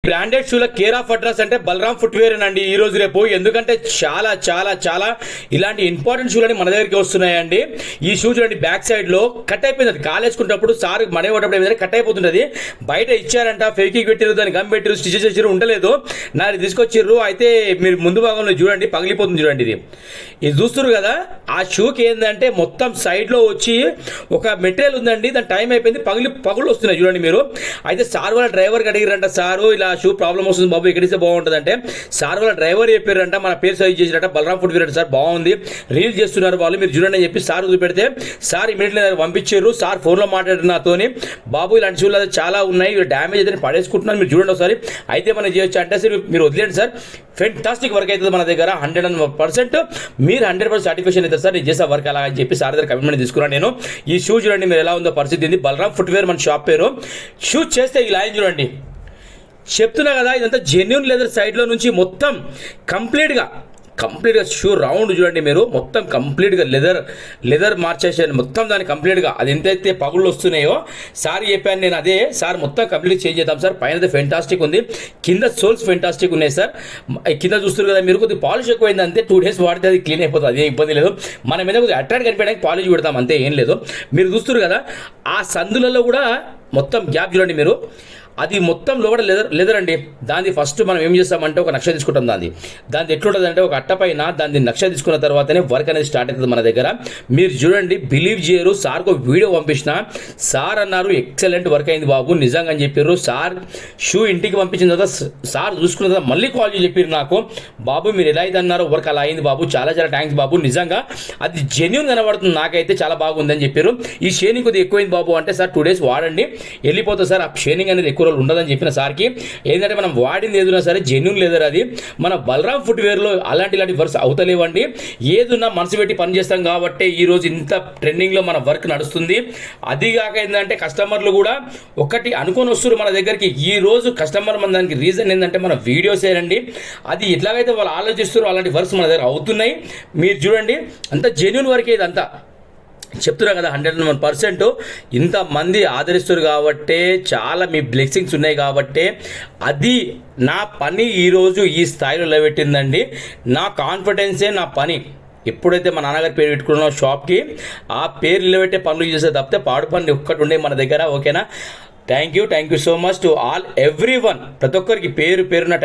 Branded షూల care of address అంటే Balaram footwear అండి ఈ రోజు రేపు. ఎందుకంటే చాలా చాలా చాలా ఇలాంటి ఇంపార్టెంట్ షూలని మన దగ్గరికి వస్తున్నాయండి. ఈ షూ చూడండి, బ్యాక్ సైడ్ లో కట్ అయిపోయింది. అది కాలేసుకున్నప్పుడు సార్ మడే కొట్టప్పుడు కట్ అయిపోతుంటది. బయట ఇచ్చారంట, ఫెవికిక్ పెట్టిరు, దాన్ని గమ్ పెట్టిరు, స్టిచెస్ చేసిరు, ఉండలేదు. నాకు తీసుకొచ్చిర్రు. అయితే మీరు ముందు భాగంలో చూడండి, పగిలిపోతుంది చూడండి. ఇది చూస్తున్నారు కదా, ఆ షూకి ఏంటంటే మొత్తం సైడ్ లో వచ్చి ఒక మెటీరియల్ ఉందండి, దాని టైం అయిపోయింది, పగులు వస్తున్నాయి చూడండి మీరు. అయితే సార్ వాళ్ళ డ్రైవర్కి అడిగిరంట, సారు ఇలా షూ ప్రాబ్లం వస్తుంది బాబు, ఎక్కడిస్తే బాగుంటుంది అంటే సార్ వాళ్ళ డ్రైవర్ చెప్పారంట, మన పేరు సజెస్ట్ చేసినట్ట బలరాం ఫుట్వేర్ సార్ బాగుంది, రీల్ చేస్తున్నారు వాళ్ళు, మీరు చూడండి అని చెప్పి సార్ చూపెడితే సార్ ఇమీడియట్లీ పంపించారు. సార్ ఫోన్లో మాట్లాడారు నాతోని, బాబు ఇలాంటి షూలు చాలా ఉన్నాయి, డ్యామేజ్ అయితే పడేసుకుంటున్నాను, మీరు చూడండి ఒకసారి, అయితే మనం చేయొచ్చు అంటే సార్ మీరు వదిలేండి సార్, ఫెంటాస్టిక్ వర్క్ అవుతుంది మన దగ్గర, 100% మీరు 100% సాటిస్ఫాక్షన్ అవుతుంది సార్, నేను చేసే వర్క్ అలా అని చెప్పి సార్ దగ్గర కమిట్మెంట్ తీసుకున్నాను నేను. ఈ షూ చూడండి మీరు ఎలా ఉందో పరిస్థితి ఉంది. బలరాం ఫుట్వేర్ మన షాప్ పేరు. షూ చేస్తే ఈ లైన్ చూడండి, చెప్తున్నా కదా, ఇదంతా జెన్యూన్ లెదర్ సైడ్లో నుంచి మొత్తం కంప్లీట్గా షూ రౌండ్ చూడండి మీరు, మొత్తం కంప్లీట్గా లెదర్ మార్చేసాను మొత్తం దాన్ని కంప్లీట్గా. అది ఎంతైతే పగుళ్ళు వస్తున్నాయో సార్ చెప్పాను నేను, అదే సార్ మొత్తం కంప్లీట్ చేంజ్ చేద్దాం సార్. పైన ఫెంటాస్టిక్ ఉంది, కింద సోల్స్ ఫెంటాస్టిక్ ఉన్నాయి సార్. కింద చూస్తారు కదా మీరు, కొద్దిగా పాలిష్ ఎక్కువైంది అంతే, 2 days వాడితే అది క్లీన్ అయిపోతుంది, అదే ఇబ్బంది లేదు. మన మీద కొద్దిగా అట్రాక్ట్ కనిపించడానికి పాలిష్ పెడతాం అంతే, ఏం లేదు. మీరు చూస్తారు కదా ఆ సందులలో కూడా మొత్తం గ్యాప్ చూడండి మీరు, అది మొత్తం లోపల లెదర్ అండి. దాన్ని ఫస్ట్ మనం ఏం చేస్తామంటే ఒక నక్ష తీసుకుంటాం. దాన్ని ఎట్లుంటుంది అంటే ఒక అట్ట పైన దాన్ని నక్ష తీసుకున్న తర్వాతనే వర్క్ అనేది స్టార్ట్ అవుతుంది మన దగ్గర. మీరు చూడండి, బిలీవ్ చేయరు, సార్కు వీడియో పంపించిన, సార్ అన్నారు ఎక్సలెంట్ వర్క్ అయింది బాబు నిజంగా అని చెప్పారు. సార్ షూ ఇంటికి పంపించిన తర్వాత సార్ చూసుకున్న తర్వాత మళ్ళీ కాల్ చేసి చెప్పారు నాకు, బాబు మీరు ఎలా అయితే అన్నారో వర్క్ అలా అయింది బాబు, చాలా చాలా థ్యాంక్స్ బాబు, నిజంగా అది జెన్యూన్ కనబడుతుంది, నాకైతే చాలా బాగుందని చెప్పారు. ఈ షేనింగ్ కొద్దిగా ఎక్కువైంది బాబు అంటే, సార్ 2 days వాడండి వెళ్ళిపోతుంది సార్, ఆ షేనింగ్ అనేది ఎక్కువ ఉండదని చెప్పిన సార్కి. ఏంటంటే మనం వాడింది ఏదైనా సరే జెన్యూన్ లేదర్, అది మన బలరాం ఫుట్వేర్లో ఇలాంటి వర్క్స్ అవుతలేవండి. ఏదున్నా మనసు పెట్టి పని చేస్తాం కాబట్టి ఈరోజు ఇంత ట్రెండింగ్లో మన వర్క్ నడుస్తుంది. అదిగాక ఏంటంటే కస్టమర్లు కూడా ఒకటి అనుకొని వస్తారు మన దగ్గరికి. ఈ రోజు కస్టమర్ మన దానికి రీజన్ ఏంటంటే మన వీడియోస్ ఏనండి, అది ఎట్లాగైతే వాళ్ళు ఆలోచిస్తారో అలాంటి వర్క్స్ మన దగ్గర అవుతున్నాయి. మీరు చూడండి అంత జెన్యూన్ వర్క్ ఇదంతా, చెప్తున్నా కదా 101% ఇంతమంది ఆదరిస్తారు కాబట్టే, చాలా మీ బ్లెస్సింగ్స్ ఉన్నాయి కాబట్టే అది నా పని ఈరోజు ఈ స్థాయిలో నిలబెట్టిందండి. నా కాన్ఫిడెన్సే నా పని. ఎప్పుడైతే మా నాన్నగారి పేరు పెట్టుకున్నానో షాప్కి, ఆ పేరు నిలబెట్టే పనులు చేసే తప్పితే పాడు పనులు ఒక్కటి ఉండే మన దగ్గర. ఓకేనా, thank you so much to all every one, ప్రతి ఒక్కరికి పేరున